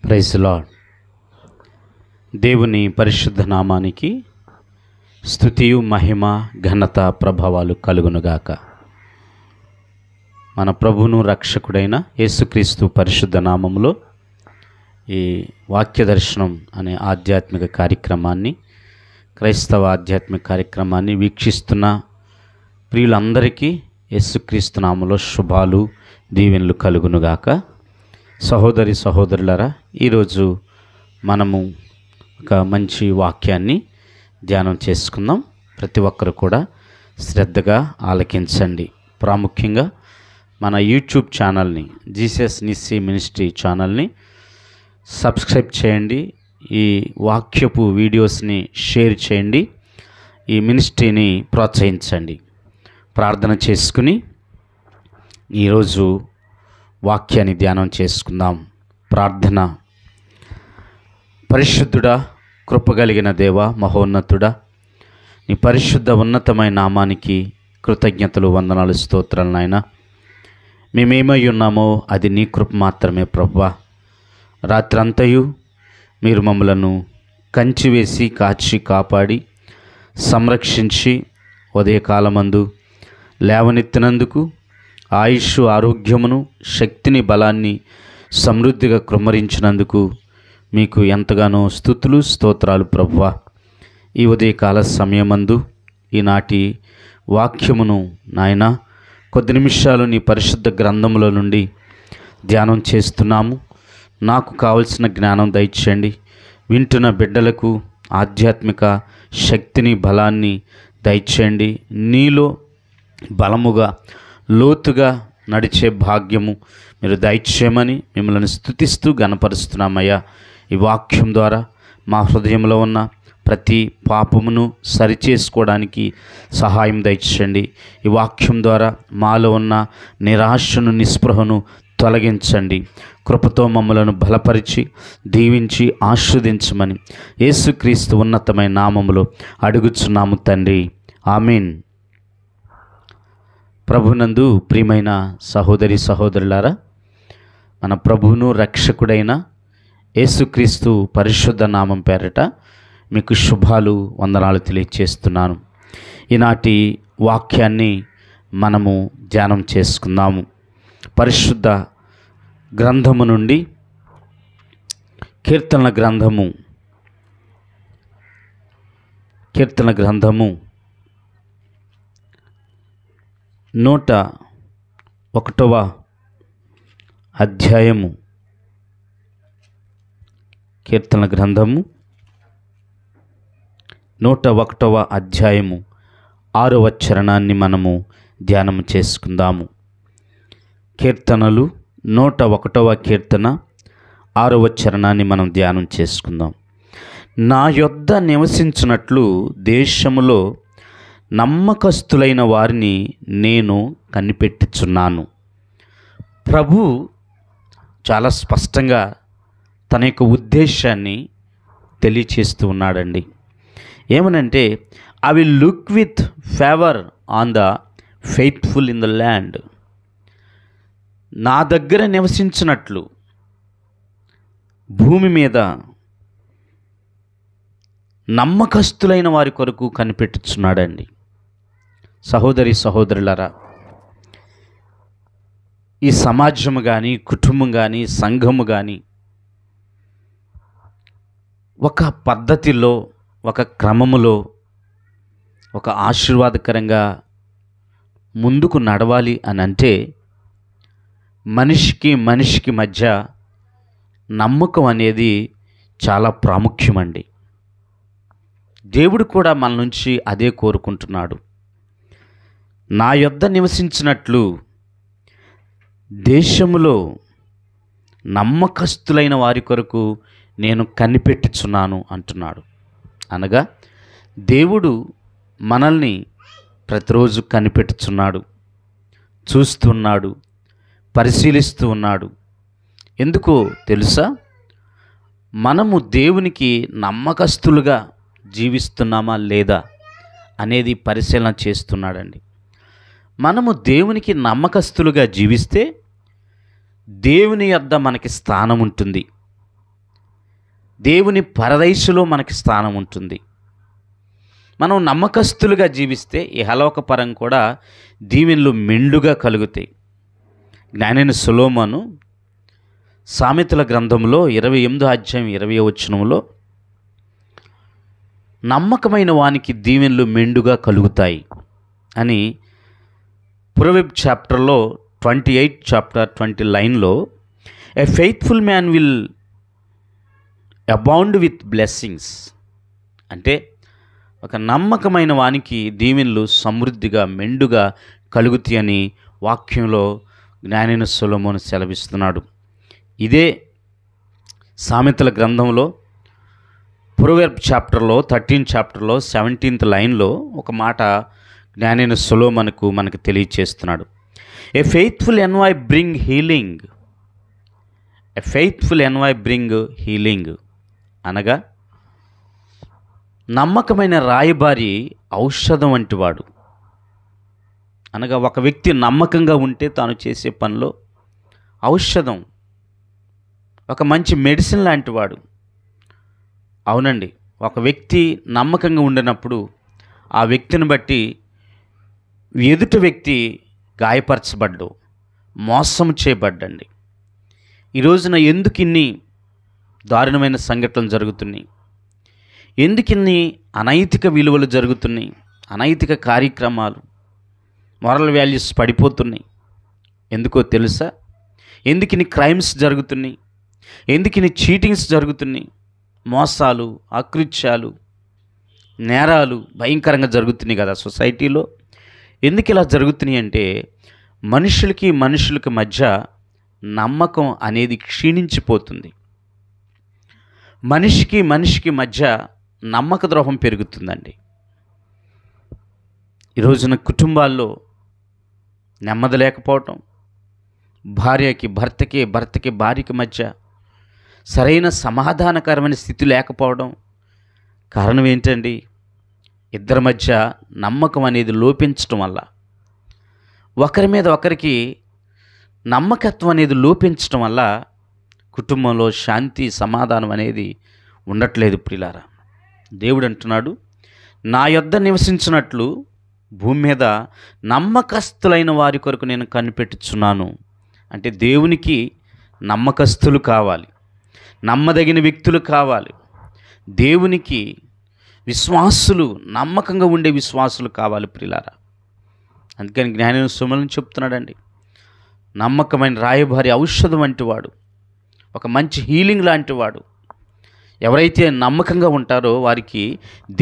Praise lord. దేవుని పరిశుద్ధ నామానికి స్తుతియు మహిమ ఘనత ప్రభావాలు కలుగునుగాక. మన ప్రభువును రక్షకుడైన యేసుక్రీస్తు పరిశుద్ధ నామములో ఈ వాక్య దర్శనం అనే ఆధ్యాత్మిక కార్యక్రమాన్ని, క్రైస్తవ ఆధ్యాత్మిక కార్యక్రమాన్ని వీక్షిస్తున్న ప్రియులందరికీ యేసుక్రీస్తు నామములో శుభాలు దీవెనలు కలుగునుగాక. సహోదరి సహోదరులారా, ఈరోజు మనము ఒక మంచి వాక్యాన్ని ధ్యానం చేసుకుందాం. ప్రతి ఒక్కరు కూడా శ్రద్ధగా ఆలకించండి. ప్రాముఖ్యంగా మన యూట్యూబ్ ఛానల్ని, జీసస్ నిస్సీ మినిస్ట్రీ ఛానల్ని సబ్స్క్రైబ్ చేయండి. ఈ వాక్యపు వీడియోస్ని షేర్ చేయండి. ఈ మినిస్ట్రీని ప్రోత్సహించండి. ప్రార్థన చేసుకుని ఈరోజు వాక్యాన్ని ధ్యానం చేసుకుందాం. ప్రార్థన. పరిశుద్ధుడా, కృపగలిగిన దేవ, మహోన్నతుడా, నీ పరిశుద్ధ ఉన్నతమైన నామానికి కృతజ్ఞతలు, వందనాలు, స్తోత్రాలు నాయన. మేమేమై ఉన్నామో అది నీ కృప మాత్రమే ప్రభువా. రాత్రంతయు మీరు మమ్మలను కంచి వేసి కాచి కాపాడి సంరక్షించి ఉదయకాలమందు లేవనెత్తినందుకు ఆయుష్, ఆరోగ్యమును, శక్తిని, బలాన్ని సమృద్ధిగా కృమ్మరించినందుకు మీకు ఎంతగానో స్తుతులు, స్తోత్రాలు ప్రభువా. ఈ ఉదయకాల సమయమందు ఈనాటి వాక్యమును నాయన కొద్ది నిమిషాలు నీ పరిశుద్ధ గ్రంథముల నుండి ధ్యానం చేస్తున్నాము. నాకు కావలసిన జ్ఞానం దయచేయండి. వింటున్న బిడ్డలకు ఆధ్యాత్మిక శక్తిని, బలాన్ని దయచేయండి. నీలో బలముగా, లోతుగా నడిచే భాగ్యము మీరు దయచేయమని మిమ్మల్ని స్తుతిస్తూ గణపరుస్తున్నామయ్యా. ఈ వాక్యం ద్వారా మా హృదయంలో ఉన్న ప్రతి పాపమును సరిచేసుకోవడానికి సహాయం దయచేయండి. ఈ వాక్యం ద్వారా మాలో ఉన్న నిరాశను, నిస్పృహను తొలగించండి. కృపతో మమ్మలను బలపరిచి దీవించి ఆశీర్వదించమని యేసుక్రీస్తు ఉన్నతమైన నామములో అడుగుచున్నాము తండ్రి, ఆమేన్. ప్రభునందు ప్రియమైన సహోదరి సహోదరులారా, మన ప్రభువును రక్షకుడైన యేసుక్రీస్తు పరిశుద్ధ నామం పేరట మీకు శుభాలు, వందనాలు తెలియజేస్తున్నాను. ఈనాటి వాక్యాన్ని మనము ధ్యానం చేసుకుందాము. పరిశుద్ధ గ్రంథము నుండి కీర్తన గ్రంథము 101వ అధ్యాయము, కీర్తన గ్రంథము 101వ అధ్యాయము 6వ చరణాన్ని మనము ధ్యానం చేసుకుందాము. కీర్తనలు 101వ కీర్తన 6వ చరణాన్ని మనం ధ్యానం చేసుకుందాం. నా యొద్ద నివసించున్నట్లు దేశములో నమ్మకస్తులైన వారిని నేను కనిపెట్టుచున్నాను. ప్రభు చాలా స్పష్టంగా తన యొక్క ఉద్దేశాన్ని తెలియచేస్తూ ఉన్నాడండి. ఏమనంటే, I will look with favour on the faithful in the land. నా దగ్గర నివసించినట్లు భూమి మీద నమ్మకస్తులైన వారి కొరకు కనిపెట్టుచున్నాడండి. సహోదరి సహోదరులారా, ఈ సమాజము కానీ, కుటుంబం కానీ, సంఘము కానీ ఒక పద్ధతిలో, ఒక క్రమములో, ఒక ఆశీర్వాదకరంగా ముందుకు నడవాలి అని అంటే మనిషికి మనిషికి మధ్య నమ్మకం అనేది చాలా ప్రాముఖ్యమండి. దేవుడు కూడా మన నుంచి అదే కోరుకుంటున్నాడు. నా యొద్ద నివసించినట్లు దేశములో నమ్మకస్తులైన వారి కొరకు నేను కనిపెట్టుచున్నాను అంటున్నాడు. అనగా దేవుడు మనల్ని ప్రతిరోజు కనిపెట్టుచున్నాడు, చూస్తున్నాడు, పరిశీలిస్తూ ఉన్నాడు. ఎందుకో తెలుసా? మనము దేవునికి నమ్మకస్తులుగా జీవిస్తున్నామా లేదా అనేది పరిశీలన చేస్తున్నాడండి. మనము దేవునికి నమ్మకస్తులుగా జీవిస్తే దేవుని యొద్ద మనకి స్థానం ఉంటుంది. దేవుని పరదైసులో మనకి స్థానం ఉంటుంది. మనం నమ్మకస్తులుగా జీవిస్తే ఇహలోక పరం కూడా దీవెనలు మెండుగా కలుగుతాయి. జ్ఞానైన సొలొమోను సామెతల గ్రంథంలో 28వ అధ్యాయం 20వ వచనంలో నమ్మకమైన వానికి దీవెనలు మెండుగా కలుగుతాయి అని ప్రొవెర్బ్స్ చాప్టర్లో 28 చాప్టర్ 20 లైన్లో ఎ faithful man will abound with blessings అంటే ఒక నమ్మకమైన వానికి దీవెనలు సమృద్ధిగా మెండుగా కలుగుతాయి అని వాక్యంలో జ్ఞానైన సొలొమోను సెలవిస్తున్నాడు. ఇదే సామెతల గ్రంథంలో ప్రొవెర్బ్స్ చాప్టర్లో 13 చాప్టర్లో 17th లైన్లో ఒక మాట జ్ఞానైన సొలొమోనుకు మనకు తెలియచేస్తున్నాడు. ఏ ఫెయిత్ఫుల్ ఎన్వాయ్ బ్రింగ్ హీలింగ్, ఏ ఫెయిత్ఫుల్ ఎన్వాయ్ బ్రింగ్ హీలింగ్ అనగా నమ్మకమైన రాయబారి ఔషధం వంటివాడు. అనగా ఒక వ్యక్తి నమ్మకంగా ఉంటే తాను చేసే పనిలో ఔషధం, ఒక మంచి మెడిసిన్ లాంటివాడు. అవునండి, ఒక వ్యక్తి నమ్మకంగా ఉండినప్పుడు ఆ వ్యక్తిని బట్టి ఎదుటి వ్యక్తి గాయపరచబడ్డు, మోసం చేయబడ్డండి. ఈ రోజున ఎందుకు ఇన్ని దారుణమైన సంఘటనలు జరుగుతున్నాయి, ఎందుకు ఇన్ని అనైతిక విలువలు జరుగుతున్నాయి, అనైతిక కార్యక్రమాలు, మోరల్ వాల్యూస్ పడిపోతున్నాయి? ఎందుకో తెలుసా? ఎందుకు ఇన్ని క్రైమ్స్ జరుగుతున్నాయి, ఎందుకు ఇన్ని చీటింగ్స్ జరుగుతున్నాయి, మోసాలు, అకృత్యాలు, నేరాలు భయంకరంగా జరుగుతున్నాయి కదా సొసైటీలో. ఎందుకు ఇలా జరుగుతున్నాయి అంటే మనుషులకి మధ్య నమ్మకం అనేది క్షీణించిపోతుంది. మనిషికి మధ్య నమ్మక ద్రోహం పెరుగుతుందండి. ఈ రోజున కుటుంబాల్లో నెమ్మది లేకపోవటం, భార్యకి భర్తకి భార్యకి మధ్య సరైన సమాధానకరమైన స్థితి లేకపోవడం కారణం ఏంటండి? ఇద్దరి మధ్య నమ్మకం అనేది లోపించటం వల్ల, ఒకరి మీద ఒకరికి నమ్మకత్వం అనేది లోపించటం వల్ల కుటుంబంలో శాంతి సమాధానం అనేది ఉండట్లేదు. ప్రియులారా, దేవుడు అంటున్నాడు, నా యొద్ద నివసించినట్లు భూమి మీద నమ్మకస్తులైన వారి కొరకు నేను కనిపెట్టుచున్నాను. అంటే దేవునికి నమ్మకస్తులు కావాలి, నమ్మదగిన వ్యక్తులు కావాలి. దేవునికి విశ్వాసులు, నమ్మకంగా ఉండే విశ్వాసులు కావాలి ప్రియులారా. అందుకని జ్ఞానైన సొలొమోను చెప్తున్నాడండి, నమ్మకమైన రాయబారి ఔషధం వంటివాడు, ఒక మంచి హీలింగ్ లాంటివాడు. ఎవరైతే నమ్మకంగా ఉంటారో వారికి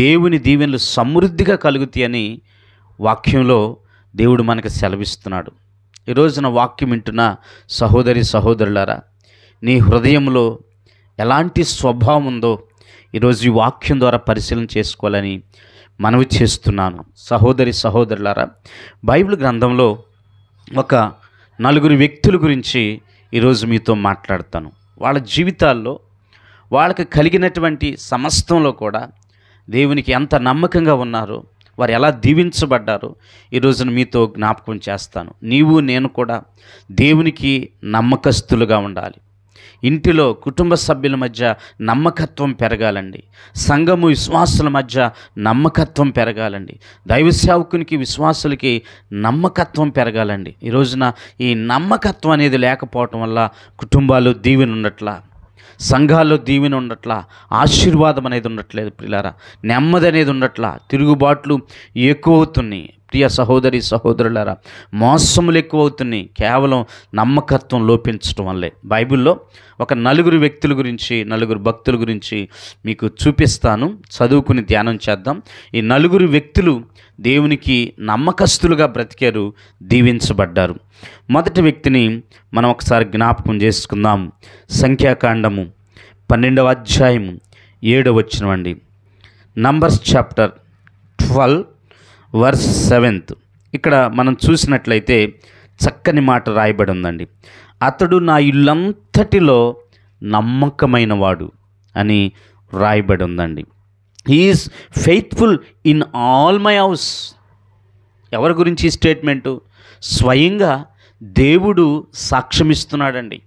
దేవుని దీవెనలు సమృద్ధిగా కలుగుతాయని వాక్యంలో దేవుడు మనకు సెలవిస్తున్నాడు. ఈ రోజున వాక్యం వింటున్న సహోదరులారా, నీ హృదయంలో ఎలాంటి స్వభావం ఉందో ఈరోజు ఈ వాక్యం ద్వారా పరిశీలన చేసుకోవాలని మనవి చేస్తున్నాను. సహోదరులారా, బైబిల్ గ్రంథంలో ఒక 4 వ్యక్తుల గురించి ఈరోజు మీతో మాట్లాడతాను. వాళ్ళ జీవితాల్లో వాళ్ళకి కలిగినటువంటి సమస్తంలో కూడా దేవునికి ఎంత నమ్మకంగా ఉన్నారో, వారు ఎలా దీవించబడ్డారో ఈరోజున మీతో జ్ఞాపకం చేస్తాను. నీవు నేను కూడా దేవునికి నమ్మకస్తులుగా ఉండాలి. ఇంటిలో కుటుంబ సభ్యుల మధ్య నమ్మకత్వం పెరగాలండి. సంఘము విశ్వాసుల మధ్య నమ్మకత్వం పెరగాలండి. దైవ సేవకునికి విశ్వాసులకి నమ్మకత్వం పెరగాలండి. ఈ రోజున ఈ నమ్మకత్వం అనేది లేకపోవటం వల్ల కుటుంబాలు దీవెన ఉండట్లా, సంఘాల్లో దీవెన ఉండట్లా, ఆశీర్వాదం అనేది ఉండట్లేదు ప్రియులారా, నెమ్మది అనేది ఉండట్లా, తిరుగుబాట్లు ఎక్కువ అవుతున్నాయి. ప్రియ సహోదరులారా, మోసములు ఎక్కువ అవుతున్నాయి, కేవలం నమ్మకత్వం లోపించడం వల్లే. బైబిల్లో ఒక 4 వ్యక్తుల గురించి, 4 భక్తుల గురించి మీకు చూపిస్తాను. చదువుకుని ధ్యానం చేద్దాం. ఈ 4 వ్యక్తులు దేవునికి నమ్మకస్తులుగా బ్రతికారు, దీవించబడ్డారు. మొదటి వ్యక్తిని మనం ఒకసారి జ్ఞాపకం చేసుకుందాం. సంఖ్యాకాండము 12వ అధ్యాయము 7వ వచనం అండి. Numbers chapter 12 verse 7. ఇక్కడ మనం చూసినట్లయితే చక్కని మాట రాయబడి ఉందండి. అతడు నా ఇల్లంతటిలో నమ్మకమైన వాడు అని రాయబడి ఉందండి. He is faithful in all my house. ఎవరి గురించి ఈ స్టేట్మెంటు? స్వయంగా దేవుడు సాక్ష్యమిస్తున్నాడండి.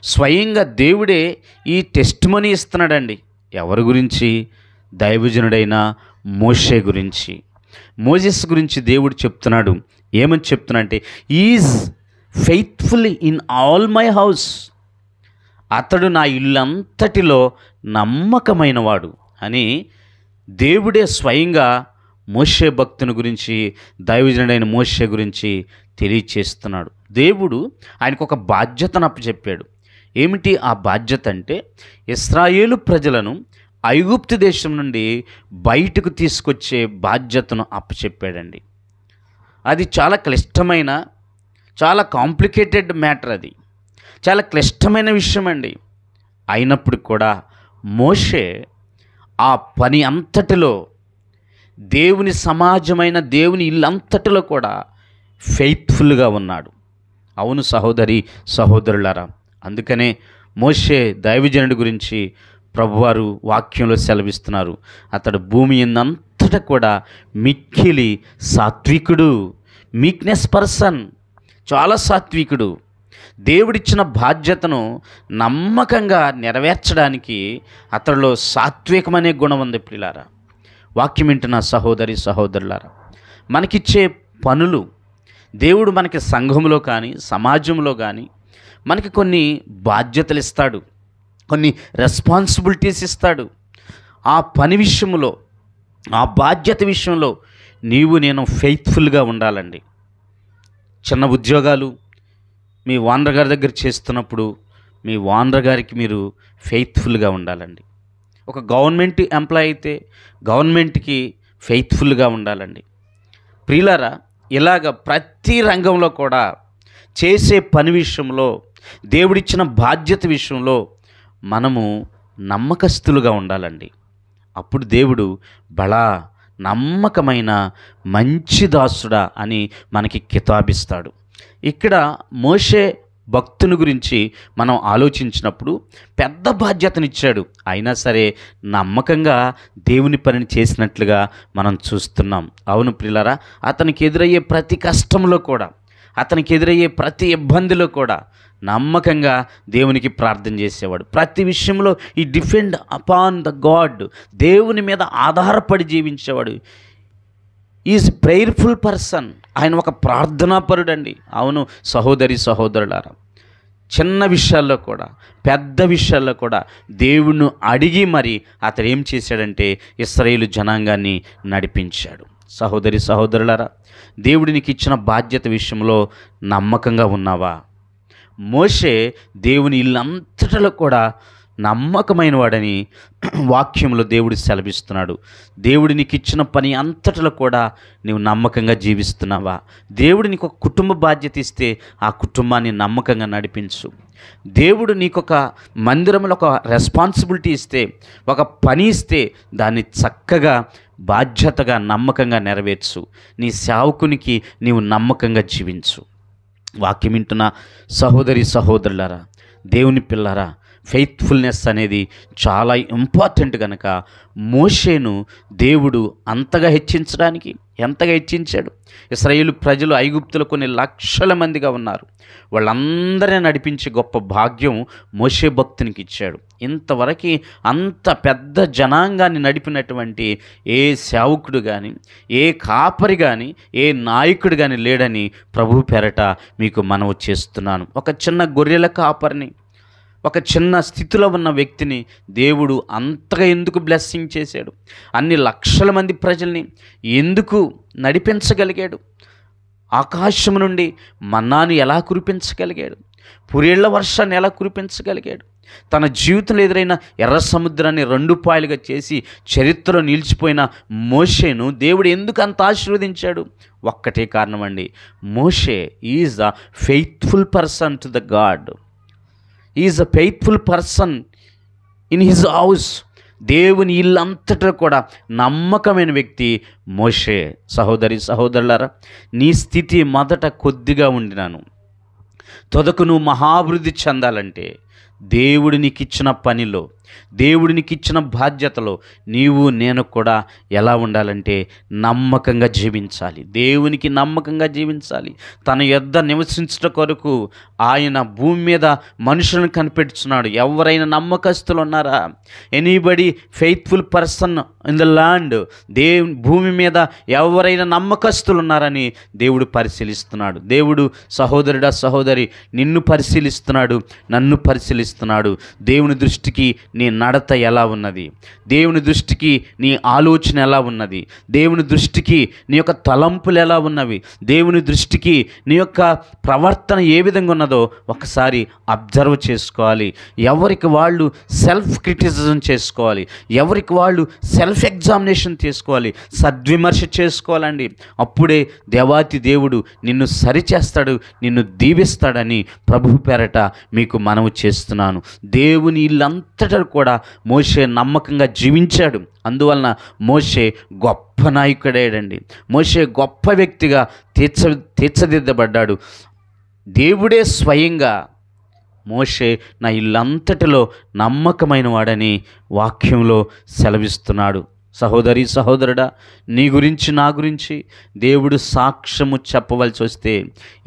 స్వయంగా దేవుడే ఈ టెస్టిమనీ ఇస్తున్నాడండి. ఎవరి గురించి? దైవజనుడైన మోషే గురించి. మోజెస్ గురించి దేవుడు చెప్తున్నాడు. ఏమని చెప్తున్నా అంటే, is faithful in all my house. అతడు నా ఇల్లంతటిలో నమ్మకమైన వాడు అని దేవుడే స్వయంగా మోషే భక్తుని గురించి, దైవజనుడైన మోషే గురించి తెలియచేస్తున్నాడు. దేవుడు ఆయనకు ఒక బాధ్యతను అప్పచెప్పాడు. ఏమిటి ఆ బాధ్యత అంటే, ఇశ్రాయేలు ప్రజలను ఐగుప్తు దేశం నుండి బయటకు తీసుకొచ్చే బాధ్యతను అప్పచెప్పాడండి. అది చాలా క్లిష్టమైన, చాలా కాంప్లికేటెడ్ మ్యాటర్. అది చాలా క్లిష్టమైన విషయం అండి. అయినప్పుడు కూడా మోషే ఆ పని అంతటిలో, దేవుని సమాజమైన దేవుని ఇల్లంతటిలో కూడా ఫెయిత్ఫుల్గా ఉన్నాడు. అవును సహోదరి సహోదరులారా, అందుకనే మోషే దైవజనుడి గురించి ప్రభువారు వాక్యంలో సెలవిస్తున్నారు. అతడు భూమి అంతటా కూడా మిక్కిలి సాత్వికుడు, మీక్నెస్ పర్సన్, చాలా సాత్వికుడు. దేవుడిచ్చిన బాధ్యతను నమ్మకంగా నెరవేర్చడానికి అతడిలో సాత్వికమనే గుణం ఉంది. ప్రియులారా, వాక్యం వింటున్న సహోదరి సహోదరులారా, మనకిచ్చే పనులు, దేవుడు మనకి సంఘంలో కానీ సమాజంలో కానీ మనకి కొన్ని బాధ్యతలు ఇస్తాడు, కొన్ని రెస్పాన్సిబిలిటీస్ ఇస్తాడు. ఆ పని విషయంలో, ఆ బాధ్యత విషయంలో నేను ఫెయిత్ఫుల్గా ఉండాలండి. చిన్న ఉద్యోగాలు మీ ఓనర్ గారి దగ్గర చేస్తున్నప్పుడు మీ ఓనర్ గారికి మీరు ఫెయిత్ఫుల్గా ఉండాలండి. ఒక గవర్నమెంట్ ఎంప్లాయ్ అయితే గవర్నమెంట్కి ఫెయిత్ఫుల్గా ఉండాలండి. ప్రియులారా, ఇలాగ ప్రతి రంగంలో కూడా చేసే పని విషయంలో, దేవుడిచ్చిన బాధ్యత విషయంలో మనము నమ్మకస్తులుగా ఉండాలండి. అప్పుడు దేవుడు బలా నమ్మకమైన మంచి దాసుడా అని మనకి కితాబిస్తాడు. ఇక్కడ మోషే భక్తుని గురించి మనం ఆలోచించినప్పుడు పెద్ద బాధ్యతనిచ్చాడు. అయినా సరే నమ్మకంగా దేవుని పనిని చేసినట్లుగా మనం చూస్తున్నాం. అవును ప్రియులారా, అతనికి ఎదురయ్యే ప్రతి కష్టంలో కూడా, అతనికి ఎదురయ్యే ప్రతి ఇబ్బందిలో కూడా నమ్మకంగా దేవునికి ప్రార్థన చేసేవాడు. ప్రతి విషయంలో ఈ డిపెండ్ అపాన్ ద గాడ్, దేవుని మీద ఆధారపడి జీవించేవాడు. Is prayerful person. ఆయన ఒక ప్రార్థనాపరుడండి. అవును సహోదరి సహోదరులారా, చిన్న విషయాల్లో కూడా పెద్ద విషయాల్లో కూడా దేవుణ్ణి అడిగి మరి అతడు ఏం చేశాడంటే ఇశ్రాయేలు జనాంగాన్ని నడిపించాడు. సహోదరి సహోదరులారా, దేవుడు నీకు ఇచ్చిన బాధ్యత విషయంలో నమ్మకంగా ఉన్నావా? మోషే దేవుని ఇల్లంతటిలో కూడా నమ్మకమైన వాడని వాక్యంలో దేవుడు సెలవిస్తున్నాడు. దేవుడు నీకు ఇచ్చిన పని అంతటిలో కూడా నీవు నమ్మకంగా జీవిస్తున్నావా? దేవుడు నీకు ఒక కుటుంబ బాధ్యత ఇస్తే ఆ కుటుంబాన్ని నమ్మకంగా నడిపించు. దేవుడు నీకొక మందిరంలో ఒక రెస్పాన్సిబిలిటీ ఇస్తే, ఒక పని ఇస్తే దాన్ని చక్కగా బాధ్యతగా నమ్మకంగా నెరవేర్చు. నీ సేవకునికి నీవు నమ్మకంగా జీవించు. వాక్యం వింటున్న సహోదరి సహోదరులారా, దేవుని పిల్లరా, ఫెయిత్ఫుల్నెస్ అనేది చాలా ఇంపార్టెంట్ కనుక మోషేను దేవుడు అంతగా హెచ్చించడానికి ఎంతగా హెచ్చించాడు. ఇశ్రాయేలు ప్రజలు ఐగుప్తులో కొన్ని లక్షల మందిగా ఉన్నారు. వాళ్ళందరినీ నడిపించే గొప్ప భాగ్యం మోషే భక్తునికి ఇచ్చాడు. ఇంతవరకు అంత పెద్ద జనాంగాన్ని నడిపినటువంటి ఏ సేవకుడు కానీ, ఏ కాపరి కానీ, ఏ నాయకుడు కానీ లేడని ప్రభు పేరట మీకు మనవి చేస్తున్నాను. ఒక చిన్న గొర్రెల కాపరిని, ఒక చిన్న స్థితిలో ఉన్న వ్యక్తిని దేవుడు అంతగా ఎందుకు బ్లెస్సింగ్ చేశాడు? అన్ని లక్షల మంది ప్రజల్ని ఎందుకు నడిపించగలిగాడు? ఆకాశం నుండి మన్నాను ఎలా కురిపించగలిగాడు? పురేళ్ల వర్షాన్ని ఎలా కురిపించగలిగాడు? తన జీవితంలో ఎదురైన ఎర్ర సముద్రాన్ని 2 పాయలుగా చేసి చరిత్రలో నిలిచిపోయిన మోషేను దేవుడు ఎందుకు అంత ఆశీర్వదించాడు? ఒక్కటే కారణం అండి, Moshe is the faithful person to the God. Is a faithful person in his house. దేవుని ఇల్లంతటా కూడా నమ్మకమైన వ్యక్తి మోషే. సహోదరి సహోదరులారా, నీ స్థితి మొదట కొద్దిగా ఉండినాను, తుదకు నువ్వు మహాభివృద్ధి చెందాలంటే దేవుడు నీకు ఇచ్చిన పనిలో, దేవుడు నీకు ఇచ్చిన బాధ్యతలో నీవు నేను కూడా ఎలా ఉండాలంటే నమ్మకంగా జీవించాలి. దేవునికి నమ్మకంగా జీవించాలి. తన యొద్ద నివసించుట కొరకు ఆయన భూమి మీద మనుషులను కనిపెడుతున్నాడు. ఎవరైనా నమ్మకస్తులు ఉన్నారా? Anybody faithful person in the land? భూమి మీద ఎవరైనా నమ్మకస్తులు ఉన్నారని దేవుడు పరిశీలిస్తున్నాడు. దేవుడు సహోదరుడా సహోదరి నిన్ను పరిశీలిస్తున్నాడు, నన్ను పరిశీలిస్తున్నాడు. దేవుని దృష్టికి నీ నడత ఎలా ఉన్నది? దేవుని దృష్టికి నీ ఆలోచన ఎలా ఉన్నది? దేవుని దృష్టికి నీ యొక్క తలంపులు ఎలా ఉన్నవి? దేవుని దృష్టికి నీ యొక్క ప్రవర్తన ఏ విధంగా ఉన్నదో ఒకసారి అబ్జర్వ్ చేసుకోవాలి. ఎవరికి వాళ్ళు సెల్ఫ్ క్రిటిసిజం చేసుకోవాలి. ఎవరికి వాళ్ళు సెల్ఫ్ ఎగ్జామినేషన్ చేసుకోవాలి, సద్విమర్శ చేసుకోవాలండి. అప్పుడే దేవాతి దేవుడు నిన్ను సరిచేస్తాడు, నిన్ను దీవిస్తాడని ప్రభు పేరట మీకు మనవి చేస్తున్నాను. దేవుని ఇల్లంతటా కూడా మోషే నమ్మకంగా జీవించాడు. అందువలన మోషే గొప్ప నాయకుడేడండి. మోషే గొప్ప వ్యక్తిగా తీర్చిదిద్దబడ్డాడు. దేవుడే స్వయంగా మోషే నా ఇల్లంతటిలో నమ్మకమైన వాడని వాక్యంలో సెలవిస్తున్నాడు. సహోదరి సహోదరుడా, నీ గురించి నా గురించి దేవుడు సాక్ష్యము చెప్పవలసి వస్తే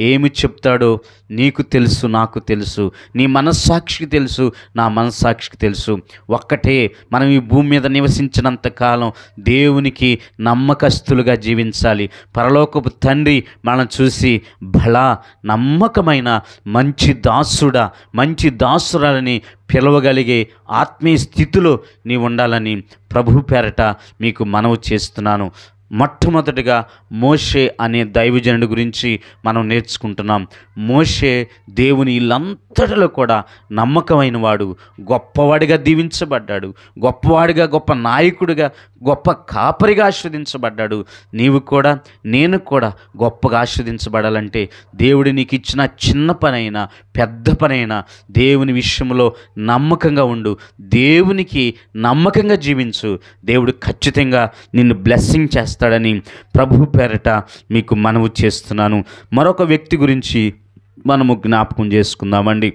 ఏమి చెప్తాడో నీకు తెలుసు, నాకు తెలుసు, నీ మనస్సాక్షికి తెలుసు, నా మనస్సాక్షికి తెలుసు. ఒక్కటే, మనం ఈ భూమి మీద నివసించినంత కాలం దేవునికి నమ్మకస్తులుగా జీవించాలి. పరలోకపు తండ్రి మనం చూసి బలా నమ్మకమైన మంచి దాసుడా, మంచి దాసురాలని పిలవగలిగే ఆత్మీయ స్థితిలో నీవు ఉండాలని ప్రభు పేరట మీకు మనవి చేస్తున్నాను. మొట్టమొదటిగా మోషే అనే దైవజనుడి గురించి మనం నేర్చుకుంటున్నాం. మోషే దేవుని ఇల్లంతటిలో కూడా నమ్మకమైన వాడు, గొప్పవాడిగా దీవించబడ్డాడు, గొప్పవాడిగా, గొప్ప నాయకుడిగా, గొప్ప కాపరిగా ఆశీర్వదించబడ్డాడు. నీవు కూడా, నేను కూడా గొప్పగా ఆశీర్వదించబడాలంటే దేవుడు నీకు ఇచ్చిన చిన్న పనైనా పెద్ద పనైనా దేవుని విషయంలో నమ్మకంగా ఉండు, దేవునికి నమ్మకంగా జీవించు. దేవుడు ఖచ్చితంగా నిన్ను బ్లెస్సింగ్ చేస్తాడని ప్రభు పేరట మీకు మనవి చేస్తున్నాను. మరొక వ్యక్తి గురించి మనము జ్ఞాపకం చేసుకుందామండి.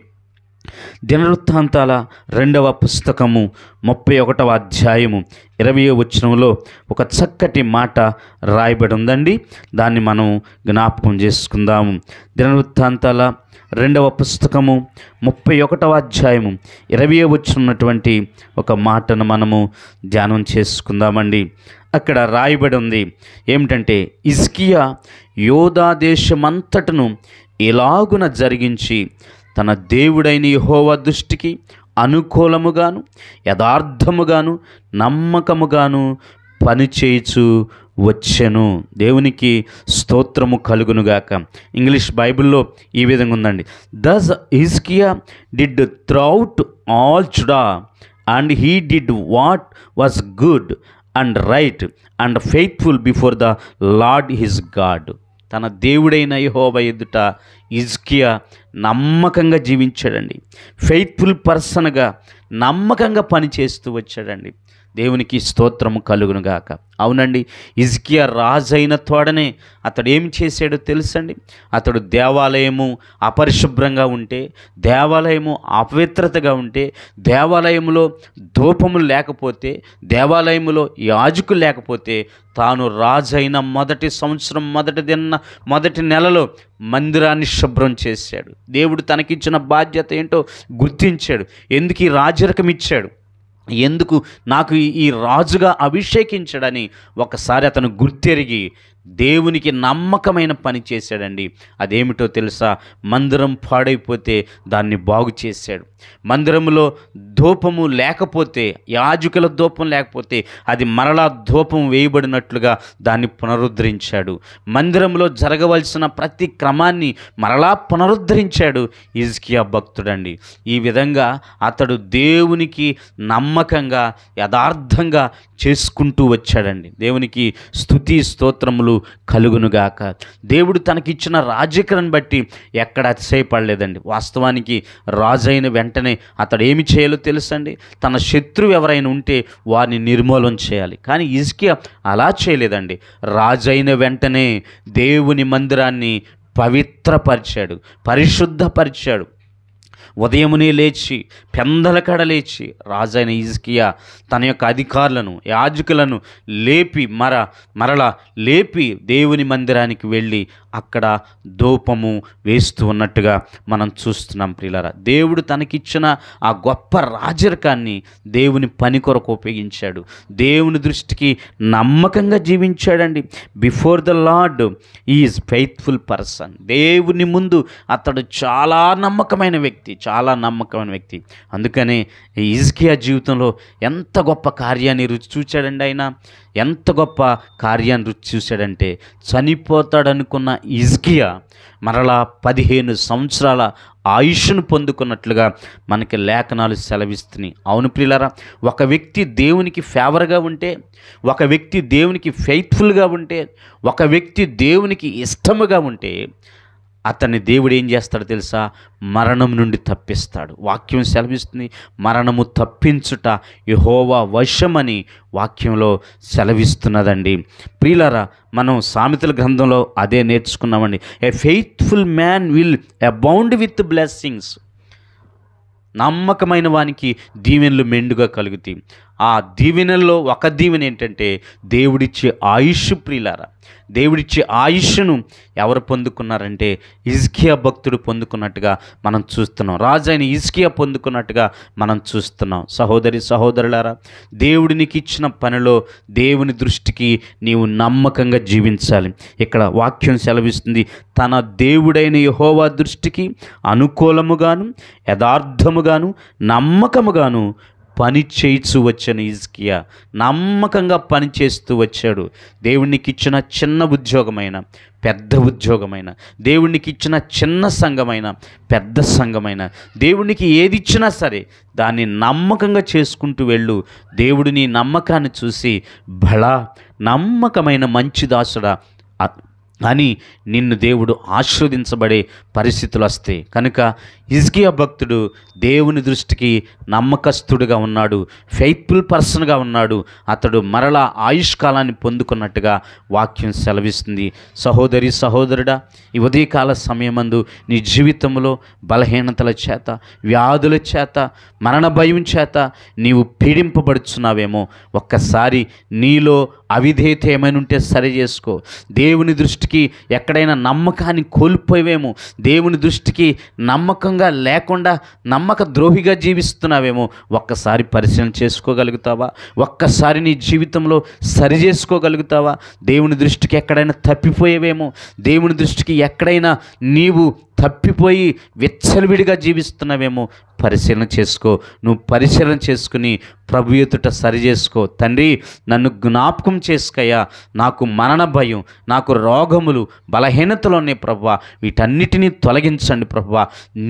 దినవృత్తాంతాల 2వ పుస్తకము 31వ అధ్యాయము 20వ వచనంలో ఒక చక్కటి మాట రాయబడి ఉందండి. దాన్ని మనం జ్ఞాపకం చేసుకుందాము. దినవృత్తాంతాల 2వ పుస్తకము 31వ అధ్యాయము 20వ వచనం ఉన్నటువంటి ఒక మాటను మనము ధ్యానం చేసుకుందామండి. అక్కడ రాయబడి ఉంది ఏమిటంటే, హిజ్కియా యోధా దేశమంతటను ఎలాగున జరిగించి తన దేవుడైన యెహోవా దృష్టికి అనుకూలముగాను యథార్థముగాను నమ్మకముగాను పనిచేయచు వచ్చెను. దేవునికి స్తోత్రము కలుగునుగాక. ఇంగ్లీష్ బైబిల్లో ఈ విధంగా ఉందండి. Thus Hezekiah did throughout all Judah and he did what was good and right and faithful before the Lord his God. తన దేవుడైన యెహోవా ఎదుట హిజ్కియా నమ్మకంగా జీవించాడండి. ఫెయిత్ఫుల్ పర్సన్గా నమ్మకంగా పనిచేస్తూ వచ్చాడండి. దేవునికి స్తోత్రము కలుగునుగాక. అవునండి, హిజ్కియా రాజైన తోడనే అతడు ఏం చేశాడో తెలుసండి. అతడు దేవాలయము అపరిశుభ్రంగా ఉంటే, దేవాలయము అపవిత్రతగా ఉంటే, దేవాలయంలో ధూపములు లేకపోతే, దేవాలయంలో యాజకులు లేకపోతే, తాను రాజైన మొదటి సంవత్సరం మొదటి నెలలో మందిరాన్ని శుభ్రం చేశాడు. దేవుడు తనకిచ్చిన బాధ్యత ఏంటో గుర్తించాడు. ఎందుకు ఈ రాజరికం ఇచ్చాడు, ఎందుకు నాకు ఈ రాజుగా అభిషేకించాడని ఒకసారి అతను గుర్తెరిగి దేవునికి నమ్మకమైన పని చేశాడండి. అదేమిటో తెలుసా? మందిరం పాడైపోతే దాన్ని బాగు చేశాడు. మందిరంలో ధూపము లేకపోతే, యాజకుల ధూపం లేకపోతే అది మరలా ధూపం వేయబడినట్లుగా దాన్ని పునరుద్ధరించాడు. మందిరంలో జరగవలసిన ప్రతి క్రమాన్ని మరలా పునరుద్ధరించాడు హిజ్కియా భక్తుడండి. ఈ విధంగా అతడు దేవునికి నమ్మకంగా యథార్థంగా చేసుకుంటూ వచ్చాడండి. దేవునికి స్తుతి స్తోత్రములు కలుగునుగాక. దేవుడు తనకిచ్చిన రాజకీయాన్ని బట్టి ఎక్కడ అతిశయపడలేదండి. వాస్తవానికి రాజైన వెంటనే అతడు ఏమి చేయాలో తెలుసండి. తన శత్రువు ఎవరైనా ఉంటే వారిని నిర్మూలన చేయాలి. కానీ హిజ్కియా అలా చేయలేదండి. రాజైన వెంటనే దేవుని మందిరాన్ని పవిత్రపరిచాడు, పరిశుద్ధపరిచాడు. ఉదయమునే లేచి పెందలకడ లేచి రాజైన హిజ్కియా తన యొక్క అధికారులను, యాజకులను లేపి మరలా లేపి దేవుని మందిరానికి వెళ్ళి అక్కడ ధూపము వేస్తూ ఉన్నట్టుగా మనం చూస్తున్నాం ప్రియులారా. దేవుడు తనకిచ్చిన ఆ గొప్ప రాజరికాన్ని దేవుని పని కొరకు ఉపయోగించాడు. దేవుని దృష్టికి నమ్మకంగా జీవించాడండి. Before the Lord is faithful person. దేవుని ముందు అతడు చాలా నమ్మకమైన వ్యక్తి. అందుకనే హిజ్కియా జీవితంలో ఎంత గొప్ప కార్యాన్ని రుచి చూశాడండి. ఆయన ఎంత గొప్ప కార్యాన్ని రుచి చూశాడంటే, చనిపోతాడనుకున్న హిజ్కియా మరలా 15 సంవత్సరాల ఆయుష్ను పొందుకున్నట్లుగా మనకి లేఖనాలు సెలవిస్తున్నాయి. అవును ప్రియులారా, ఒక వ్యక్తి దేవునికి ఫేవర్గా ఉంటే, ఒక వ్యక్తి దేవునికి ఫెయిత్ఫుల్గా ఉంటే, ఒక వ్యక్తి దేవునికి ఇష్టముగా ఉంటే అతన్ని దేవుడు ఏం చేస్తాడో తెలుసా? మరణం నుండి తప్పిస్తాడు. వాక్యం సెలవిస్తుంది, మరణము తప్పించుట యెహోవా వశమని వాక్యంలో సెలవిస్తున్నదండి. ప్రియులారా, మనం సామెతల గ్రంథంలో అదే నేర్చుకున్నామండి. A faithful man will abound with blessings. నమ్మకమైన వానికి దీవెనలు మెండుగా కలుగుతాయి. ఆ దీవెనల్లో ఒక దీవెన ఏంటంటే దేవుడిచ్చే ఆయుష్. ప్రియులారా, దేవుడిచ్చే ఆయుష్ను ఎవరు పొందుకున్నారంటే హిజ్కియా భక్తుడు పొందుకున్నట్టుగా మనం చూస్తున్నాం. రాజైన హిజ్కియా పొందుకున్నట్టుగా మనం చూస్తున్నాం. సహోదరులారా, దేవుడు నీకు ఇచ్చిన పనిలో దేవుని దృష్టికి నీవు నమ్మకంగా జీవించాలి. ఇక్కడ వాక్యం సెలవిస్తుంది, తన దేవుడైన యెహోవా దృష్టికి అనుకూలముగాను యథార్థముగాను నమ్మకముగాను పని చేయిచూ వచ్చాను. హిజ్కియా నమ్మకంగా పని చేస్తూ వచ్చాడు. దేవునికి ఇచ్చిన చిన్న ఉద్యోగమైన, పెద్ద ఉద్యోగమైన, దేవునికి ఇచ్చిన చిన్న సంఘమైన, పెద్ద సంఘమైన, దేవునికి ఏది ఇచ్చినా సరే దాన్ని నమ్మకంగా చేసుకుంటూ వెళ్ళు. దేవుడు నీ నమ్మకాన్ని చూసి బలా నమ్మకమైన మంచి దాసుడా అని నిన్ను దేవుడు ఆశీర్వదించబడే పరిస్థితులు వస్తాయి. కనుక హిజ్కియా భక్తుడు దేవుని దృష్టికి నమ్మకస్తుడిగా ఉన్నాడు, ఫెయిత్ఫుల్ పర్సన్గా ఉన్నాడు. అతడు మరలా ఆయుష్కాలాన్ని పొందుకున్నట్టుగా వాక్యం సెలవిస్తుంది. సహోదరుడా, ఈ ఉదయకాల సమయమందు నీ జీవితంలో బలహీనతల చేత, వ్యాధుల చేత, మరణ భయం చేత నీవు పీడింపబడుచున్నావేమో. ఒక్కసారి నీలో అవిధేయత ఏమైనా ఉంటే సరి చేసుకో. దేవుని దృష్టికి ఎక్కడైనా నమ్మకాన్ని కోల్పోయేవేమో, దేవుని దృష్టికి నమ్మకంగా లేకుండా నమ్మక ద్రోహిగా జీవిస్తున్నావేమో. ఒక్కసారి పరిశీలన చేసుకోగలుగుతావా? ఒక్కసారి నీ జీవితంలో సరి చేసుకోగలుగుతావా? దేవుని దృష్టికి ఎక్కడైనా తప్పిపోయేవేమో, దేవుని దృష్టికి ఎక్కడైనా నీవు తప్పిపోయి విచ్చలవిడిగా జీవిస్తున్నావేమో. పరిశీలన చేసుకో. నువ్వు పరిశీలన చేసుకుని ప్రభు ఎదుట సరి చేసుకో. తండ్రి, నన్ను జ్ఞాపకం చేసుకయ్యా. నాకు మరణ భయం, నాకు రోగములు, బలహీనతలు ఉన్నాయి ప్రభువా, వీటన్నిటినీ తొలగించండి ప్రభువా.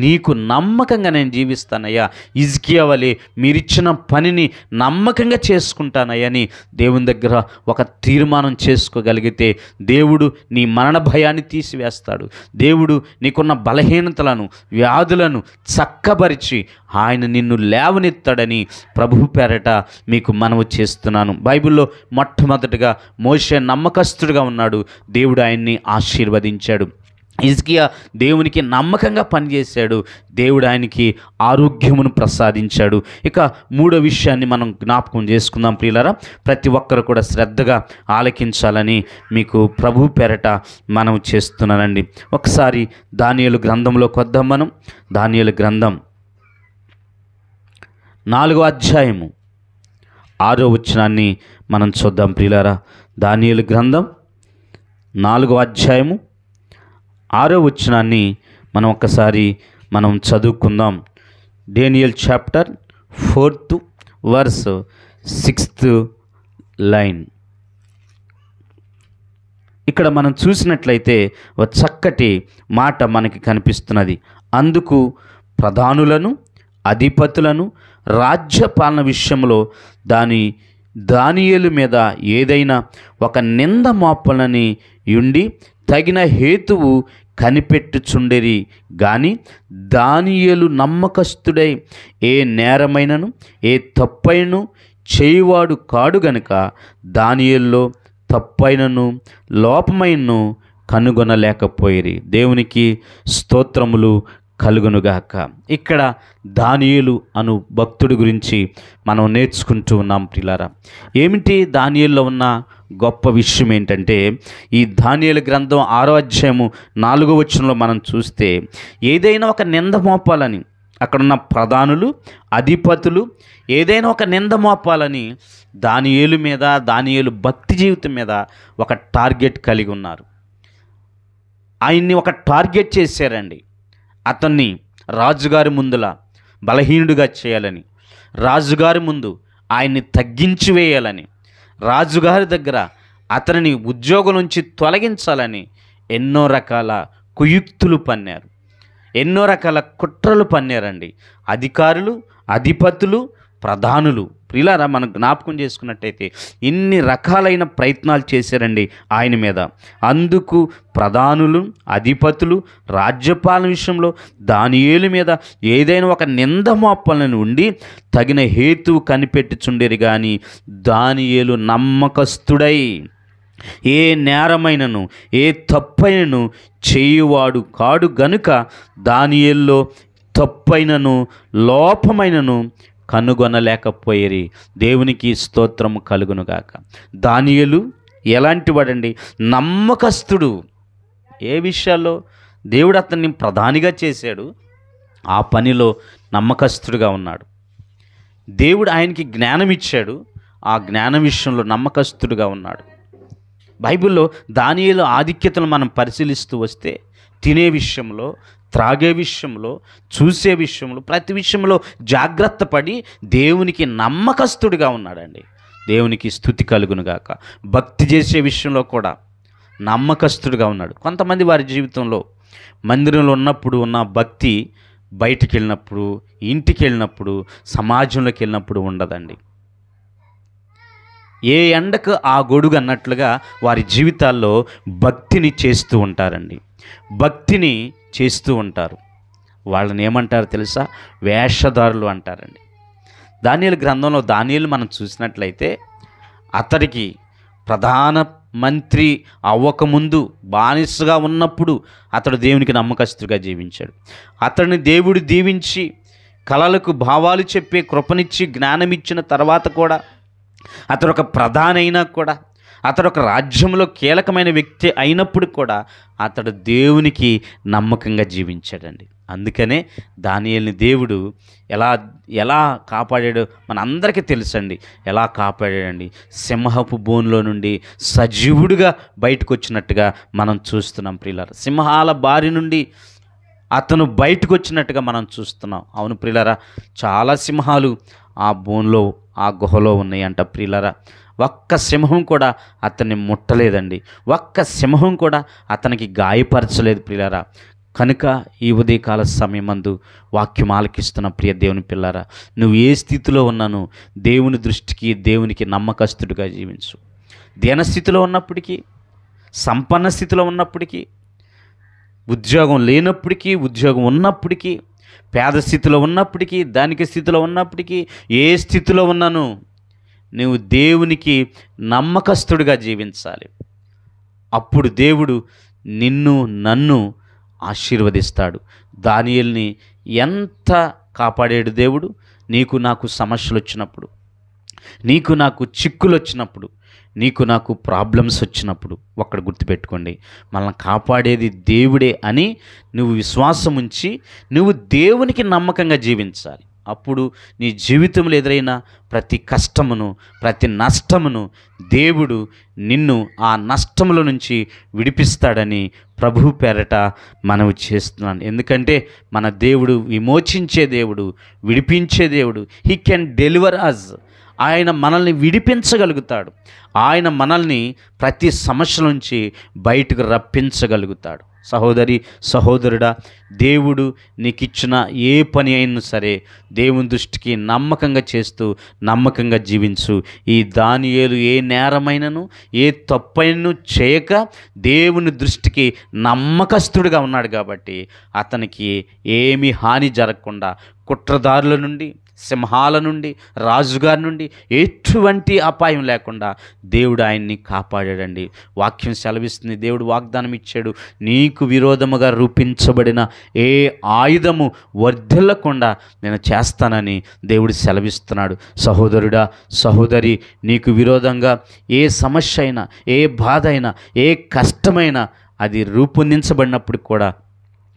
నీకు నమ్మకంగా నేను జీవిస్తానయ్యా. హిజ్కియా వలె మీరిచ్చిన పనిని నమ్మకంగా చేసుకుంటానయ్యా అని దేవుని దగ్గర ఒక తీర్మానం చేసుకోగలిగితే దేవుడు నీ మరణ భయాన్ని తీసివేస్తాడు. దేవుడు నీకున్న బలహీనతలను, వ్యాధులను చక్కబరిచి ఆయన నిన్ను లేవనెత్తాడని ప్రభు పేరట మీకు మనవి చేస్తున్నాను. బైబిల్లో మొట్టమొదటిగా మోషే నమ్మకస్తుడిగా ఉన్నాడు. దేవుడు ఆయన్ని ఆశీర్వదించాడు. హిజ్కియా దేవునికి నమ్మకంగా పనిచేశాడు. దేవుడు ఆయనకి ఆరోగ్యమును ప్రసాదించాడు. ఇక మూడో విషయాన్ని మనం జ్ఞాపకం చేసుకుందాం ప్రియులారా. ప్రతి ఒక్కరు కూడా శ్రద్ధగా ఆలకించాలని మీకు ప్రభు పేరట మనం చేస్తున్నానండి. ఒకసారి దానియేలు గ్రంథంలోకి వద్దాం. మనం దానియేలు గ్రంథం 4వ అధ్యాయము 6వ వచనాన్ని మనం చూద్దాం ప్రియులారా. దానియేలు గ్రంథం 4వ అధ్యాయము 6వ వచనాన్ని మనం ఒక్కసారి చదువుకుందాం. Daniel chapter 4th verse 6th line. ఇక్కడ మనం చూసినట్లయితే ఒక చక్కటి మాట మనకి కనిపిస్తున్నది. అందుకు ప్రధానులను, అధిపతులను, రాజ్యపాలన విషయంలో దానియేలు మీద ఏదైనా ఒక నింద మోపలని ఉండి తగిన హేతువు కనిపెట్టుచుండెరి గాని దానియేలు నమ్మకస్తుడై ఏ నేరమైనను ఏ తప్పైనను చేయువాడు కాడు గనుక దానియేలులో తప్పైనను లోపమైనను కనుగొనలేకపోయిరి. దేవునికి స్తోత్రములు కలుగునుగాక. ఇక్కడ దానియేలు అను భక్తుడి గురించి మనం నేర్చుకుంటూ ఉన్నాం ప్రియులారా. ఏమిటి దానియేలులో ఉన్న గొప్ప విషయం ఏంటంటే, ఈ దానియేలు గ్రంథం 6వ అధ్యాయము 4వ వచనంలో మనం చూస్తే, ఏదైనా ఒక నింద మోపాలని అక్కడున్న ప్రధానులు, అధిపతులు ఏదైనా ఒక నింద మోపాలని దానియేలు మీద, దానియేలు భక్తి జీవితం మీద ఒక టార్గెట్ కలిగి ఉన్నారు. ఆయన్ని ఒక టార్గెట్ చేశారండి. అతన్ని రాజుగారి ముందుల బలహీనుడిగా చేయాలని, రాజుగారి ముందు ఆయన్ని తగ్గించి వేయాలని, రాజుగారి దగ్గర అతనిని ఉద్యోగం నుంచి తొలగించాలని ఎన్నో రకాల కుయుక్తులు పన్నారు, ఎన్నో రకాల కుట్రలు పన్నారండి అధికారులు, అధిపతులు, ప్రధానులు. ప్రియులారా, మనం జ్ఞాపకం చేసుకున్నట్టయితే ఇన్ని రకాలైన ప్రయత్నాలు చేశారండి ఆయన మీద. అందుకు ప్రధానులు, అధిపతులు, రాజ్యపాలన విషయంలో దానియేలు మీద ఏదైనా ఒక నింద మోపాలని ఉండి తగిన హేతువు కనిపెట్టుచుండేరు. కానీ దానియేలు నమ్మకస్తుడై ఏ నేరమైనను ఏ తప్పైనను చేయువాడు కాడు గనుక దానియేలులో తప్పైనను లోపమైనను కనుగొనలేకపోయేరి. దేవునికి స్తోత్రము కలుగునుగాక. దానియేలు ఎలాంటి వాడండి? నమ్మకస్తుడు. ఏ విషయాల్లో దేవుడు అతన్ని ప్రధానిగా చేశాడు, ఆ పనిలో నమ్మకస్తుడుగా ఉన్నాడు. దేవుడు ఆయనకి జ్ఞానం ఇచ్చాడు, ఆ జ్ఞానం విషయంలో నమ్మకస్తుడుగా ఉన్నాడు. బైబిల్లో దానియేలు ఆధిక్యతను మనం పరిశీలిస్తూ వస్తే తినే విషయంలో, త్రాగే విషయంలో, చూసే విషయంలో, ప్రతి విషయంలో జాగ్రత్త పడి దేవునికి నమ్మకస్తుడిగా ఉన్నాడండి. దేవునికి స్తుతి కలుగునుగాక. భక్తి చేసే విషయంలో కూడా నమ్మకస్తుడిగా ఉన్నాడు. కొంతమంది వారి జీవితంలో మందిరంలో ఉన్నప్పుడు ఉన్న భక్తి బయటికి వెళ్ళినప్పుడు, ఇంటికి వెళ్ళినప్పుడు, సమాజంలోకి వెళ్ళినప్పుడు ఉండదండి. ఏ ఎండకు ఆ గొడుగు అన్నట్లుగా వారి జీవితాల్లో భక్తిని చేస్తూ ఉంటారండి, భక్తిని చేస్తూ ఉంటారు. వాళ్ళని ఏమంటారు తెలుసా? వేషధారులు అంటారండి. దానియేలు గ్రంథంలో దానియేలు మనం చూసినట్లయితే అతడికి ప్రధాన మంత్రి అవ్వకముందు బానిసగా ఉన్నప్పుడు అతడు దేవునికి నమ్మకస్తుడిగా జీవించాడు. అతడిని దేవుడు దీవించి కలలకు భావాలు చెప్పే కృపనిచ్చి జ్ఞానం ఇచ్చిన తర్వాత కూడా, అతడు ఒక ప్రధాని అయినా కూడా, అతడు ఒక రాజ్యంలో కీలకమైన వ్యక్తి అయినప్పుడు కూడా అతడు దేవునికి నమ్మకంగా జీవించాడండి. అందుకనే దానియేలుని దేవుడు ఎలా కాపాడాడో మనందరికీ తెలుసండి. ఎలా కాపాడాడండి? సింహపు బోన్లో నుండి సజీవుడిగా బయటకు వచ్చినట్టుగా మనం చూస్తున్నాం ప్రియులారా. సింహాల బారి నుండి అతను బయటకు వచ్చినట్టుగా మనం చూస్తున్నాం. అవును ప్రియులారా, చాలా సింహాలు ఆ బోన్లో, ఆ గుహలో ఉన్నాయంట ప్రియులారా. ఒక్క సింహం కూడా అతన్ని ముట్టలేదండి, ఒక్క సింహం కూడా అతనికి గాయపరచలేదు ప్రియులారా. కనుక ఈ ఉదయకాల సమయమందు వాక్యం ఆలకిస్తున్న ప్రియ దేవుని పిల్లారా, నువ్వు ఏ స్థితిలో ఉన్నానో దేవుని దృష్టికి, దేవునికి నమ్మకస్తుడిగా జీవించు. దీనస్థితిలో ఉన్నప్పటికీ, సంపన్న స్థితిలో ఉన్నప్పటికీ, ఉద్యోగం లేనప్పటికీ, ఉద్యోగం ఉన్నప్పటికీ, పేద స్థితిలో ఉన్నప్పటికీ, ధనిక స్థితిలో ఉన్నప్పటికీ, ఏ స్థితిలో ఉన్నాను నువ్వు దేవునికి నమ్మకస్తుడిగా జీవించాలి. అప్పుడు దేవుడు నిన్ను, నన్ను ఆశీర్వదిస్తాడు. దానియేలుని ఎంత కాపాడాడు దేవుడు. నీకు నాకు సమస్యలు వచ్చినప్పుడు, నీకు నాకు చిక్కులు వచ్చినప్పుడు, నీకు నాకు ప్రాబ్లమ్స్ వచ్చినప్పుడు ఒక్కడ గుర్తుపెట్టుకోండి, మనల్ని కాపాడేది దేవుడే అని నువ్వు విశ్వాసం ఉంచి నువ్వు దేవునికి నమ్మకంగా జీవించాలి. అప్పుడు నీ జీవితంలో ఎదురైన ప్రతి కష్టమును, ప్రతి నష్టమును దేవుడు నిన్ను ఆ నష్టముల నుంచి విడిపిస్తాడని ప్రభు పేరట మనవి చేస్తున్నాను. ఎందుకంటే మన దేవుడు విమోచించే దేవుడు, విడిపించే దేవుడు. He can deliver us. ఆయన మనల్ని విడిపించగలుగుతాడు. ఆయన మనల్ని ప్రతి సమస్య నుంచి బయటకు రప్పించగలుగుతాడు. సహోదరి, సహోదరుడా, దేవుడు నీకు ఇచ్చిన ఏ పని అయినా సరే దేవుని దృష్టికి నమ్మకంగా చేస్తూ నమ్మకంగా జీవించు. ఈ దానియేలు ఏ నేరమైనను ఏ తప్పైనను చేయక దేవుని దృష్టికి నమ్మకస్తుడిగా ఉన్నాడు కాబట్టి అతనికి ఏమీ హాని జరగకుండా, కుట్రదారుల నుండి, సింహాల నుండి, రాజుగారి నుండి ఎటువంటి అపాయం లేకుండా దేవుడు ఆయన్ని కాపాడాడండి. వాక్యం సెలవిస్తుంది, దేవుడు వాగ్దానం ఇచ్చాడు, నీకు విరోధముగా రూపించబడిన ఏ ఆయుధము వర్ధిల్లకుండా నేను చేస్తానని దేవుడు సెలవిస్తున్నాడు. సహోదరుడా, సహోదరి, నీకు విరోధంగా ఏ సమస్య అయినా, ఏ బాధ అయినా, ఏ కష్టమైనా అది రూపొందించబడినప్పుడు కూడా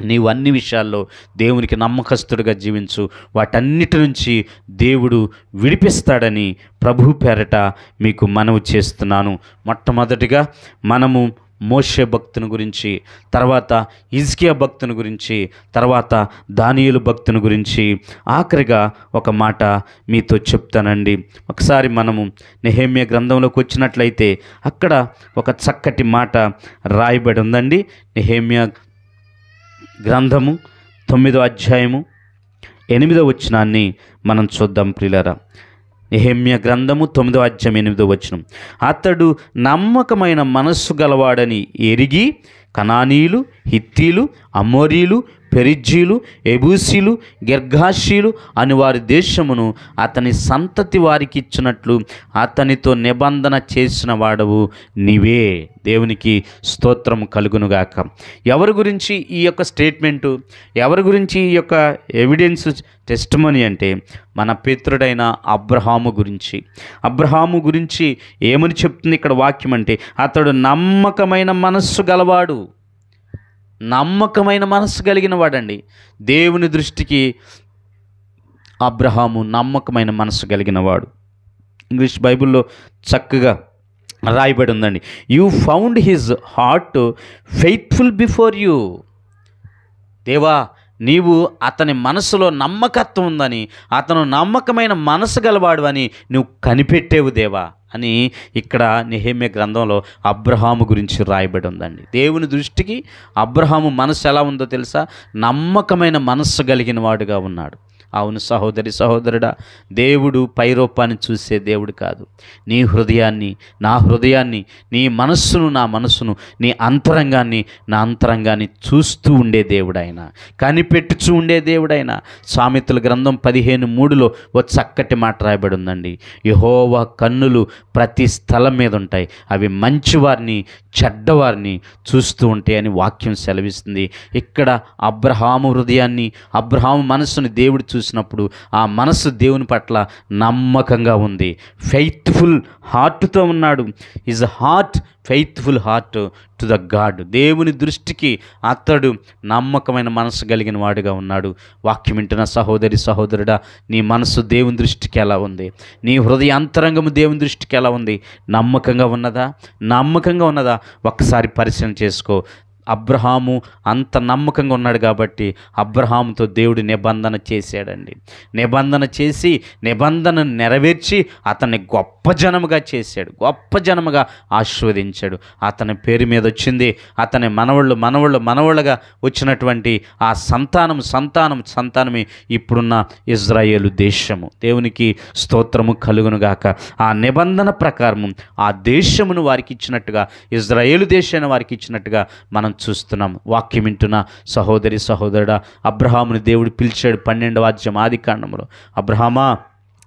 నీవు అన్ని విషయాల్లో దేవునికి నమ్మకస్తుడిగా జీవించు. వాటన్నిటి నుంచి దేవుడు విడిపిస్తాడని ప్రభు పేరట మీకు మనవి చేస్తున్నాను. మొట్టమొదటిగా మనము మోషే భక్తుని గురించి, తర్వాత హిజ్కియా భక్తుని గురించి, తర్వాత దానియేలు భక్తుని గురించి ఆఖరిగా ఒక మాట మీతో చెప్తానండి. ఒకసారి మనము నెహెమ్యా గ్రంథంలోకి వచ్చినట్లయితే అక్కడ ఒక చక్కటి మాట రాయబడి ఉందండి. నెహెమ్యా గ్రంథము 9వ అధ్యాయము 8వ వచనాన్ని మనం చూద్దాం ప్రియులారా. నెహెమ్యా గ్రంథము 9వ అధ్యాయం 8వ వచనం. అతడు నమ్మకమైన మనస్సు గలవాడని ఎరిగి కనానీయులు, హిత్తీలు, అమోరీలు, పెరిజ్జీలు, ఎబూసీలు, గిర్గాషీలు అని వారి దేశమును అతని సంతతి వారికి ఇచ్చినట్లు అతనితో నిబంధన చేసిన వాడవు నీవే. దేవునికి స్తోత్రం కలుగునుగాక. ఎవరి గురించి ఈ యొక్క స్టేట్మెంటు, ఎవరి గురించి ఈ యొక్క ఎవిడెన్స్ టెస్టిమనీ అంటే మన పితరుడైన అబ్రహాము గురించి. అబ్రహాము గురించి ఏమని చెప్తుంది ఇక్కడ వాక్యం అంటే, అతడు నమ్మకమైన మనస్సు గలవాడు. నమ్మకమైన మనస్సు కలిగిన వాడండి. దేవుని దృష్టికి అబ్రహాము నమ్మకమైన మనస్సు కలిగిన వాడు. ఇంగ్లీష్ బైబిల్లో చక్కగా రాయబడి ఉందండి, you found his heart faithful before you. దేవా, నీవు అతని మనసులో నమ్మకత్వం ఉందని, అతను నమ్మకమైన మనసు గలవాడు అని నువ్వు కనిపెట్టేవు దేవా అని ఇక్కడ నెహెమ్యా గ్రంథంలో అబ్రహాము గురించి రాయబడి ఉందండి. దేవుని దృష్టికి అబ్రహాము మనసు ఎలా ఉందో తెలుసా? నమ్మకమైన మనస్సు కలిగిన వాడుగా ఉన్నాడు. అవును సహోదరి, సహోదరుడా, దేవుడు పైరూపాన్ని చూసే దేవుడు కాదు. నీ హృదయాన్ని, నా హృదయాన్ని, నీ మనస్సును, నా మనస్సును, నీ అంతరంగాన్ని, నా అంతరంగాన్ని చూస్తూ ఉండే దేవుడైన, కనిపెట్టుచూ ఉండే దేవుడైన. సామెతల గ్రంథం 15:3లో ఒక చక్కటి మాట రాయబడి ఉందండి, యెహోవా కన్నులు ప్రతి స్థలం మీద ఉంటాయి, అవి మంచివారిని చెడ్డవారిని చూస్తూ ఉంటాయి అని వాక్యం సెలవిస్తుంది. ఇక్కడ అబ్రహాము హృదయాన్ని, అబ్రహాము మనస్సుని దేవుడు చూసినప్పుడు ఆ మనస్సు దేవుని పట్ల నమ్మకంగా ఉంది. ఫెయిత్ఫుల్ హార్ట్తో ఉన్నాడు. His heart faithful heart to the God. దేవుని దృష్టికి అతడు నమ్మకమైన మనసు కలిగిన వాడుగా ఉన్నాడు. వాక్యం వింటున్న సహోదరి, సహోదరుడా, నీ మనసు దేవుని దృష్టికి ఎలా ఉంది? నీ హృదయ అంతరంగము దేవుని దృష్టికి ఎలా ఉంది? నమ్మకంగా ఉన్నదా? నమ్మకంగా ఉన్నదా? ఒక్కసారి పరిశీలన చేసుకో. అబ్రహాము అంత నమ్మకంగా ఉన్నాడు కాబట్టి అబ్రహాముతో దేవుడు నిబంధన చేశాడండి. నిబంధన చేసి నిబంధన నెరవేర్చి అతన్ని గొప్ప జనముగా చేశాడు, గొప్ప జనముగా ఆశీర్వదించాడు. అతని పేరు మీద వచ్చింది అతని మనవళ్ళుగా వచ్చినటువంటి ఆ సంతానమే ఇప్పుడున్న ఇజ్రాయేలు దేశము. దేవునికి స్తోత్రము కలుగునుగాక. ఆ నిబంధన ప్రకారము ఆ దేశమును వారికి ఇచ్చినట్టుగా, ఇజ్రాయేలు దేశాన్ని వారికి ఇచ్చినట్టుగా మనం చూస్తున్నాం. వాక్యం వింటున్న సహోదరి, సహోదరుడా, అబ్రహాముని దేవుడు పిలిచాడు 12వ అధ్యాయం ఆదికాండములో, అబ్రహామా,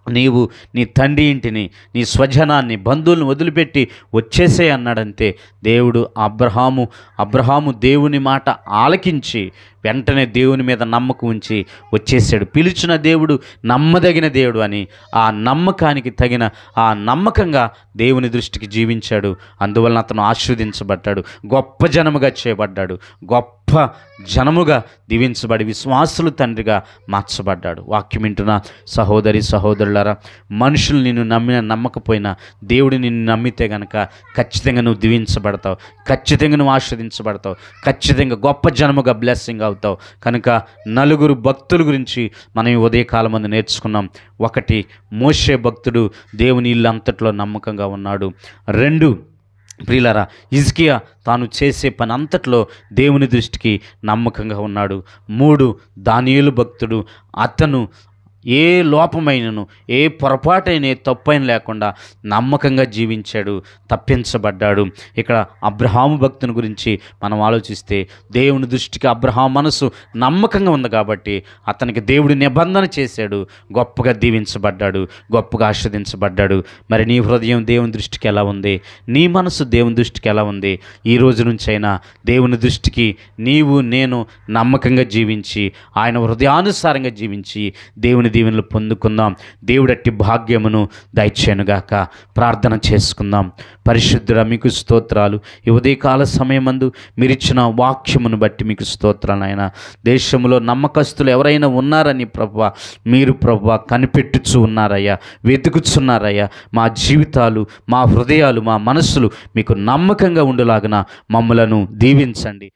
నీవు నీ తండ్రి ఇంటిని, నీ స్వజనాన్ని, బంధువులను వదిలిపెట్టి వచ్చేసే అన్నాడంతే. దేవుడు అబ్రహాము దేవుని మాట ఆలకించి వెంటనే దేవుని మీద నమ్మకం ఉంచి వచ్చేసాడు. పిలిచిన దేవుడు నమ్మదగిన దేవుడు అని ఆ నమ్మకానికి తగిన ఆ నమ్మకంగా దేవుని దృష్టికి జీవించాడు. అందువలన అతను ఆశీర్వదించబడ్డాడు, గొప్ప జనముగా చేయబడ్డాడు, గొప్ప జనముగా దీవించబడి విశ్వాసులు తండ్రిగా మార్చబడ్డాడు. వాక్యం వింటున్న సహోదరి, సహోదరులారా, మనుషులు నిన్ను నమ్మకపోయినా దేవుడు నిన్ను నమ్మితే గనక ఖచ్చితంగా నువ్వు దీవించబడతావు, ఖచ్చితంగా నువ్వు ఆశీర్వదించబడతావు, ఖచ్చితంగా గొప్ప జనముగా బ్లెస్సింగ్ అవుతావు. కనుక నలుగురు భక్తుల గురించి మనం ఈ ఉదయకాలం ముందు నేర్చుకున్నాం. 1, మోషే భక్తుడు దేవుని ఇల్లు అంతట్లో నమ్మకంగా ఉన్నాడు. 2, ప్రియులారా, హిజ్కియా తాను చేసే పని అంతట్లో దేవుని దృష్టికి నమ్మకంగా ఉన్నాడు. 3, దానియేలు భక్తుడు, అతను ఏ లోపమైనను, ఏ పొరపాటైన, ఏ తప్పైన లేకుండా నమ్మకంగా జీవించాడు, తప్పించబడ్డాడు. ఇక్కడ అబ్రహాము భక్తుని గురించి మనం ఆలోచిస్తే దేవుని దృష్టికి అబ్రహాం మనసు నమ్మకంగా ఉంది కాబట్టి అతనికి దేవుడు నిబంధన చేశాడు, గొప్పగా దీవించబడ్డాడు, గొప్పగా ఆస్వాదించబడ్డాడు. మరి నీ హృదయం దేవుని దృష్టికి ఎలా ఉంది? నీ మనసు దేవుని దృష్టికి ఎలా ఉంది? ఈ రోజు నుంచైనా దేవుని దృష్టికి నీవు నేను నమ్మకంగా జీవించి ఆయన హృదయానుసారంగా జీవించి దేవుని దీవెనలు పొందుకుందాం. దేవుడట్టి భాగ్యమును దయచేయనుగాక. ప్రార్థన చేసుకుందాం. పరిశుద్ధుడా, మీకు స్తోత్రాలు. ఈ ఉదయకాల సమయమందు మీరిచ్చిన వాక్యమును బట్టి మీకు స్తోత్రాలు. ఆయన దేశంలో నమ్మకస్తులు ఎవరైనా ఉన్నారని ప్రభువా, మీరు ప్రభువా కనిపెట్టుచు ఉన్నారయ్యా, వెతుకుచున్నారయ్యా. మా జీవితాలు, మా హృదయాలు, మా మనస్సులు మీకు నమ్మకంగా ఉండులాగున మమ్మలను దీవించండి.